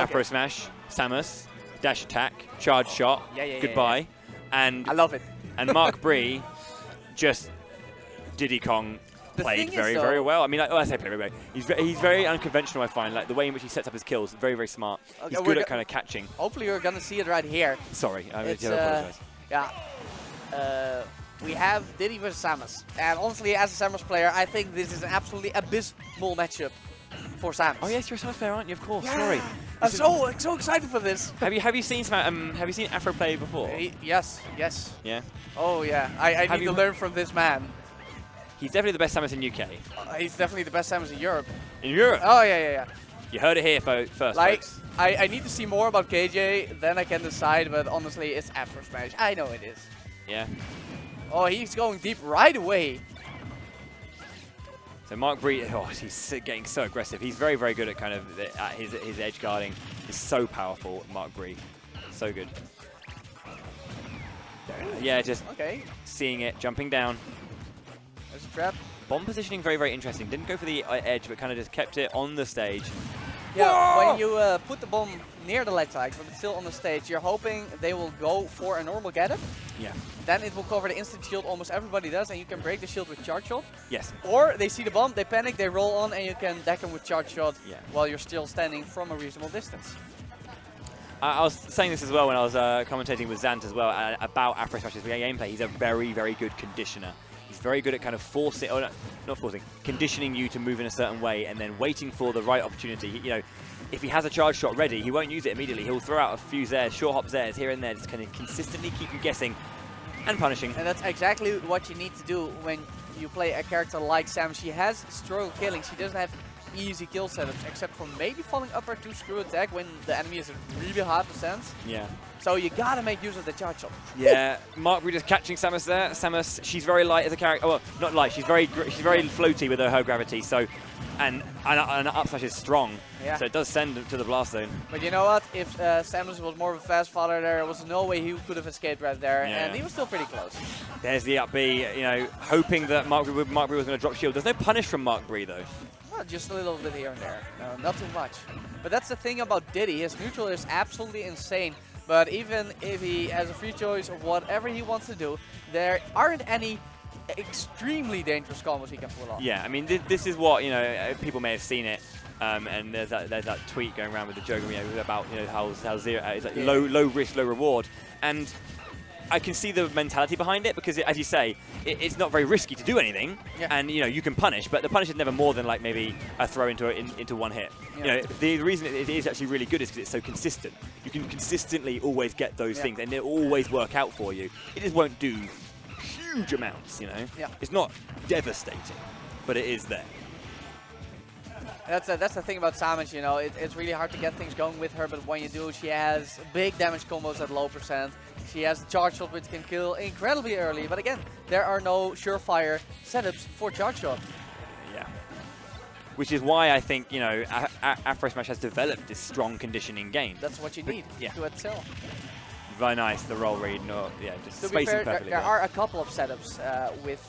AfroSmash, Samus, dash attack, charge shot, goodbye. And I love it. And Marcbri just Diddy Kong played very well. I mean, I say played very well. He's very unconventional, I find. Like the way in which he sets up his kills, very, very smart. Okay, he's good at kind of catching. Hopefully you're going to see it right here. Sorry, I apologize. Yeah. We have Diddy versus Samus. And honestly, as a Samus player, I think this is an absolutely abysmal matchup for Samus. Oh yes, you're a Samus player, aren't you? Of course. Yeah. Sorry. I'm so excited for this. Have you seen Afro play before? Yes. Yeah. Oh yeah. I need to learn from this man. He's definitely the best Samus in UK. He's definitely the best Samus in Europe. In Europe? Oh yeah. You heard it here first, like, folks. I need to see more about KJ, then I can decide, but honestly, it's AfroSmash. I know it is. Yeah. Oh, he's going deep right away. So Marcbri, he's getting so aggressive. He's very, very good at kind of his edge guarding. He's so powerful, Marcbri. So good. Yeah, just seeing it, jumping down. There's a trap. Bomb positioning, very, very interesting. Didn't go for the edge, but kind of just kept it on the stage. Yeah, Whoa! when you put the bomb near the ledge side, but it's still on the stage, you're hoping they will go for a normal get-up. Yeah. Then it will cover the instant shield, almost everybody does, and you can break the shield with charge shot. Yes. Or they see the bomb, they panic, they roll on, and you can deck them with charge shot while you're still standing from a reasonable distance. I was saying this as well when I was commentating with Zant as well about AfroSmash's gameplay. He's a very, very good conditioner. He's very good at kind of forcing, or not forcing, conditioning you to move in a certain way and then waiting for the right opportunity. You know, if he has a charge shot ready, he won't use it immediately. He'll throw out a few Zairs, short hop Zairs here and there, just kind of consistently keep you guessing and punishing. And that's exactly what you need to do when you play a character like Samus. She has struggle killing. She doesn't have easy kill setups, except for maybe falling up or to screw attack when the enemy is really hard to sense. Yeah. So you gotta make use of the charge shot. Yeah, Marcbri just catching Samus there. Samus, she's very light as a character. Well, not light. She's very floaty with her gravity. So, and up smash is strong. Yeah. So it does send to the blast zone. But you know what? If Samus was more of a fast follower, there was no way he could have escaped right there, and he was still pretty close. There's the up B. You know, hoping that Marcbri was going to drop shield. There's no punish from Marcbri though. Well, just a little bit here and there. No, not too much. But that's the thing about Diddy. His neutral is absolutely insane. But even if he has a free choice of whatever he wants to do, there aren't any extremely dangerous combos he can pull off. Yeah, I mean, this is what, you know, people may have seen it. And there's that tweet going around with the joke, you know, about, you know, how zero it's like low risk, low reward. And I can see the mentality behind it because, as you say, it's not very risky to do anything, and you know you can punish, but the punish is never more than like maybe a throw into one hit. You know, the reason it is actually really good is because it's so consistent. You can consistently always get those things, and they always work out for you. It just won't do huge amounts, you know. It's not devastating, but it is there. That's the thing about Samus, you know, it's really hard to get things going with her, but when you do, she has big damage combos at low percent. She has the charge shot, which can kill incredibly early, but again, there are no surefire setups for charge shot. Yeah. Which is why I think, you know, AfroSmash has developed this strong conditioning game. That's what you need to excel. Very nice, the roll read, just to spacing be fair, perfectly. There are a couple of setups with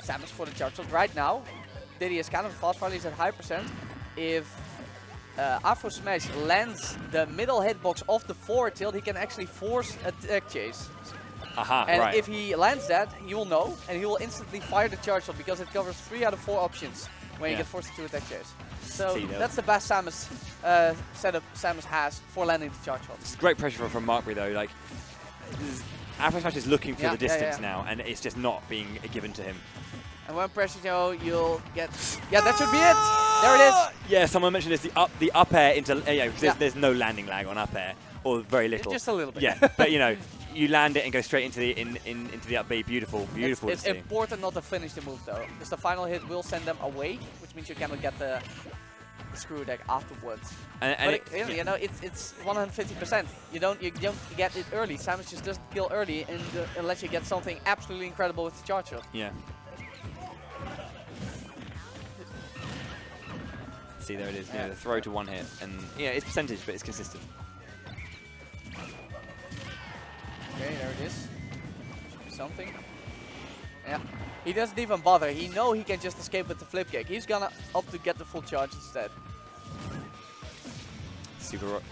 Samus for the charge shot. Right now, Diddy is kind of fast while he's at high percent. If AfroSmash lands the middle hitbox of the forward tilt, he can actually force a tech chase. And if he lands that, he will know, and he will instantly fire the charge shot because it covers 3 out of 4 options when you get forced to attack chase. So that's the best Samus setup Samus has for landing the charge shot. It's great pressure from Marcbri though. Like, AfroSmash is looking for the distance now, and it's just not being given to him. And when pressure, you'll get... Yeah, that should be it! There it is! Yeah, someone mentioned it's the up air into... because there's no landing lag on up air, or very little. Just a little bit. Yeah, but you know, you land it and go straight into the into the up B. Beautiful, beautiful. It's important not to finish the move though, because the final hit will send them away, which means you cannot get the screw attack afterwards. But you know, it's 150%. You don't get it early. Samus just doesn't kill early unless you get something absolutely incredible with the charge shot. Yeah. See, there it is. Yeah, the throw to one hit, and it's percentage, but it's consistent. Okay, there it is. Something. Yeah, he doesn't even bother. He knows he can just escape with the flip kick. He's gonna opt to get the full charge instead.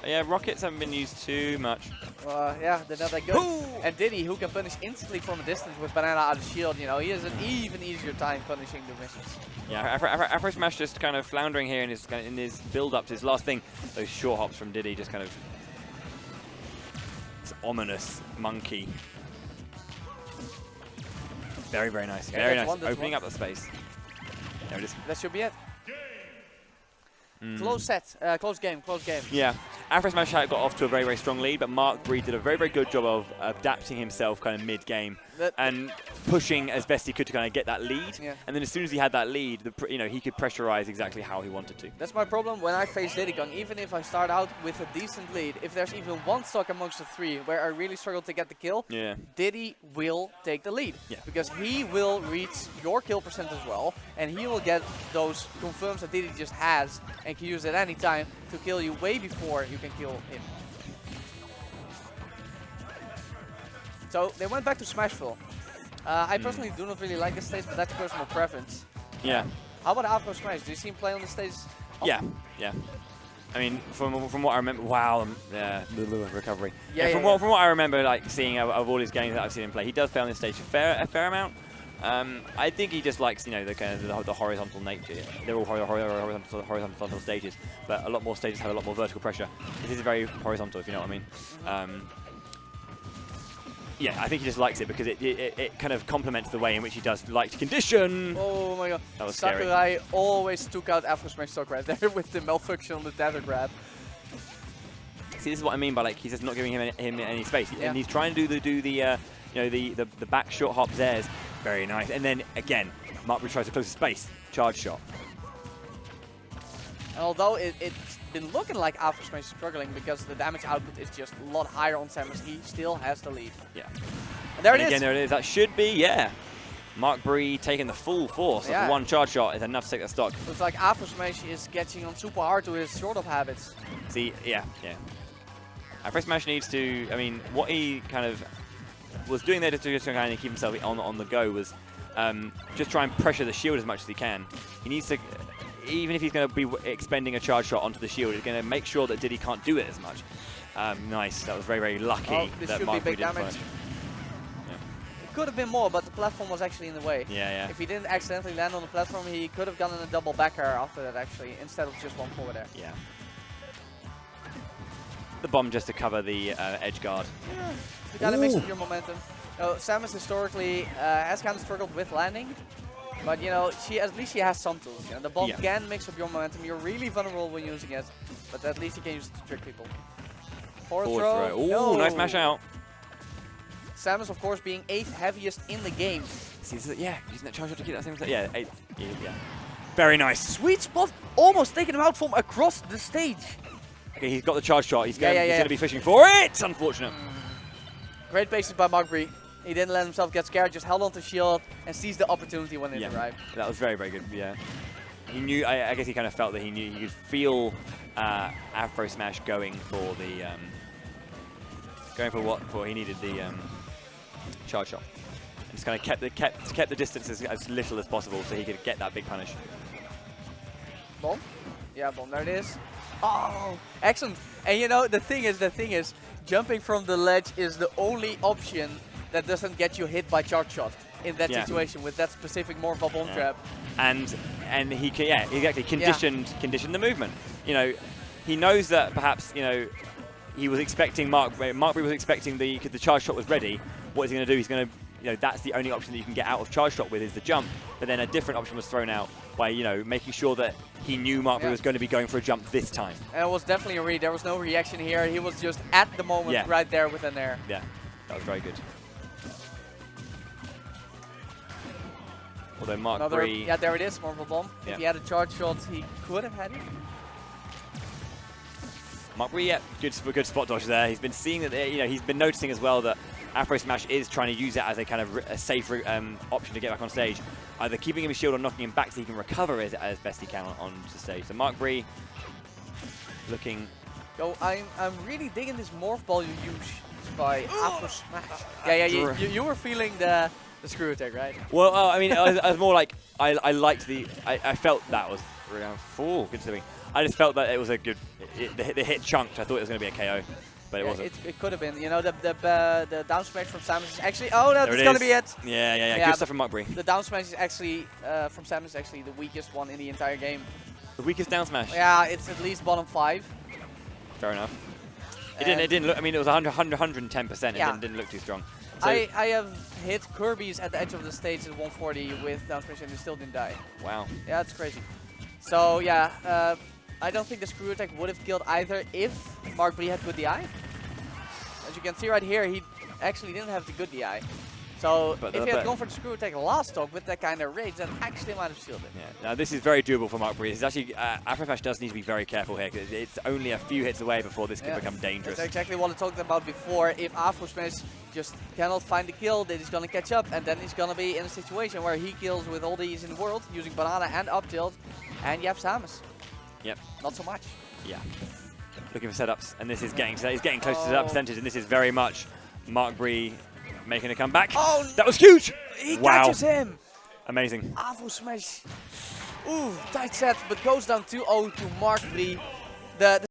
Yeah, rockets haven't been used too much. Yeah, they're not that good. Ooh. And Diddy, who can punish instantly from a distance with banana out of shield, you know, he has an even easier time punishing the missions. Yeah, AfroSmash just kind of floundering here in his build-up to his last thing. Those short hops from Diddy just kind of... This ominous monkey. Very, very nice. Okay, very nice. Opening up the space. There it is. That should be it. Close set, close game, close game. Yeah, AfroSmash got off to a very, very strong lead, but Marcbri did a very, very good job of adapting himself kind of mid-game and pushing as best he could to kind of get that lead. Yeah. And then as soon as he had that lead, he could pressurize exactly how he wanted to. That's my problem when I face Diddy Kong. Even if I start out with a decent lead, if there's even one stock amongst the three where I really struggle to get the kill, Diddy will take the lead. Yeah. Because he will reach your kill percent as well, and he will get those confirms that Diddy just has and can use at any time to kill you way before you can kill him. So they went back to Smashville. I personally do not really like this stage, but that's personal preference. Yeah. How about AfroSmash? Do you see him play on the stage? Oh. Yeah, yeah. I mean, from what I remember, wow, yeah, recovery. From what I remember, like seeing of all his games that I've seen him play, he does play on this stage a fair amount. I think he just likes, the kind of the horizontal nature. They're all horizontal stages, but a lot more stages have a lot more vertical pressure. This is very horizontal, if you know what I mean. Yeah, I think he just likes it because it kind of complements the way in which he does like to condition. Oh my god. That was scary. Sakurai always took out AfroSmash stock right there with the malfunction on the tether grab. See, this is what I mean by he's just not giving him any space, and he's trying to do the back short hop theirs. Very nice. And then again, Marcbri tries to close the space. Charge shot. And although it's been looking like AfroSmash is struggling because the damage output is just a lot higher on Samus, he still has the lead. Yeah. And there it is. Again, there it is. That should be, Marcbri taking the full force of one charge shot is enough to take that stock. Looks like AfroSmash is catching on super hard to his short hop habits. See, yeah. AfroSmash needs to, I mean, what he kind of was doing there to just kind of keep himself on the go was just try and pressure the shield as much as he can. He needs to, even if he's going to be expending a charge shot onto the shield, he's going to make sure that Diddy can't do it as much. Nice, that was very, very lucky that Marcbri didn't finish. It could have been more, but the platform was actually in the way. Yeah. If he didn't accidentally land on the platform, he could have gotten a double backer after that actually, instead of just one forward there. Yeah. The bomb just to cover the edge guard. Yeah, you gotta mix up your momentum. Samus historically has kind of struggled with landing, but at least she has some tools. The bomb can mix up your momentum. You're really vulnerable when using it, but at least you can use it to trick people. Forward throw. Ooh, nice mash out. Samus, of course, being 8th heaviest in the game. See, using that charge shot to keep that same. Yeah, 8th. Yeah. Very nice. Sweet spot, almost taken him out from across the stage. Okay, he's got the charge shot. He's going to be fishing for it. Unfortunate. Great patience by Marcbri. He didn't let himself get scared, just held onto shield and seized the opportunity when it arrived. That was very, very good. Yeah. He knew. I guess he kind of felt that he could feel AfroSmash going for the he needed the charge shot. And just kind of kept the distance as little as possible so he could get that big punish. Bomb? Yeah, bomb. There it is. Oh, excellent. And the thing is, jumping from the ledge is the only option that doesn't get you hit by charge shot in that situation with that specific Morphle bomb trap. And he can, exactly conditioned the movement. He knows that perhaps he was expecting Marcbri was expecting the charge shot was ready. What is he going to do? He's going to that's the only option that you can get out of charge shot with is the jump. But then a different option was thrown out by making sure that he knew Marcbri was going to be going for a jump this time. And it was definitely a read. There was no reaction here. He was just at the moment right there with an air. Yeah, that was very good. Although Marcbri... Yeah, there it is, Morphle bomb. If he had a charge shot, he could have had it. Marcbri, good spot dodge there. He's been seeing that, he's been noticing as well that AfroSmash is trying to use it as a kind of a safe option to get back on stage, either keeping him a shield or knocking him back so he can recover it as best he can on the stage. So Marcbri looking... Yo, I'm really digging this morph ball you use by AfroSmash. Yeah, you were feeling the screw attack, right? Well, I mean, I was more like, I liked I felt that was round 4, considering. I just felt that it was a good, the hit chunked. I thought it was going to be a KO, but it wasn't. It could have been. You know, the down smash from Samus is actually. Oh, that's There going to be it. Yeah. Good stuff from Marcbri. The down smash is actually from Samus is actually the weakest one in the entire game. The weakest down smash. Yeah, it's at least bottom 5. Fair enough. It didn't look. I mean, it was 110%. Yeah. It didn't look too strong. So I have hit Kirby's at the edge of the stage at 140 with down smash and it still didn't die. wow. Yeah, it's crazy. So yeah, I don't think the screw attack would have killed either if Marcbri had good DI. As you can see right here, he actually didn't have the good DI. So if he had gone for the screw attack last stock with that kind of rage, then actually might have shielded. Yeah. Now this is very doable for Marcbri. It's actually AfroSmash does need to be very careful here because it's only a few hits away before this could become dangerous. That's exactly what I talked about before. If AfroSmash just cannot find the kill, then he's gonna catch up, and then he's gonna be in a situation where he kills with all the ease in the world using banana and up tilt, and you have Samus. Yep. Not so much. Yeah. Looking for setups, and this is getting close to that percentage, and this is very much Marcbri making a comeback. Oh, that was huge! He Wow. catches him. Amazing. AfroSmash. Ooh, tight set, but goes down 2-0 to Marcbri. The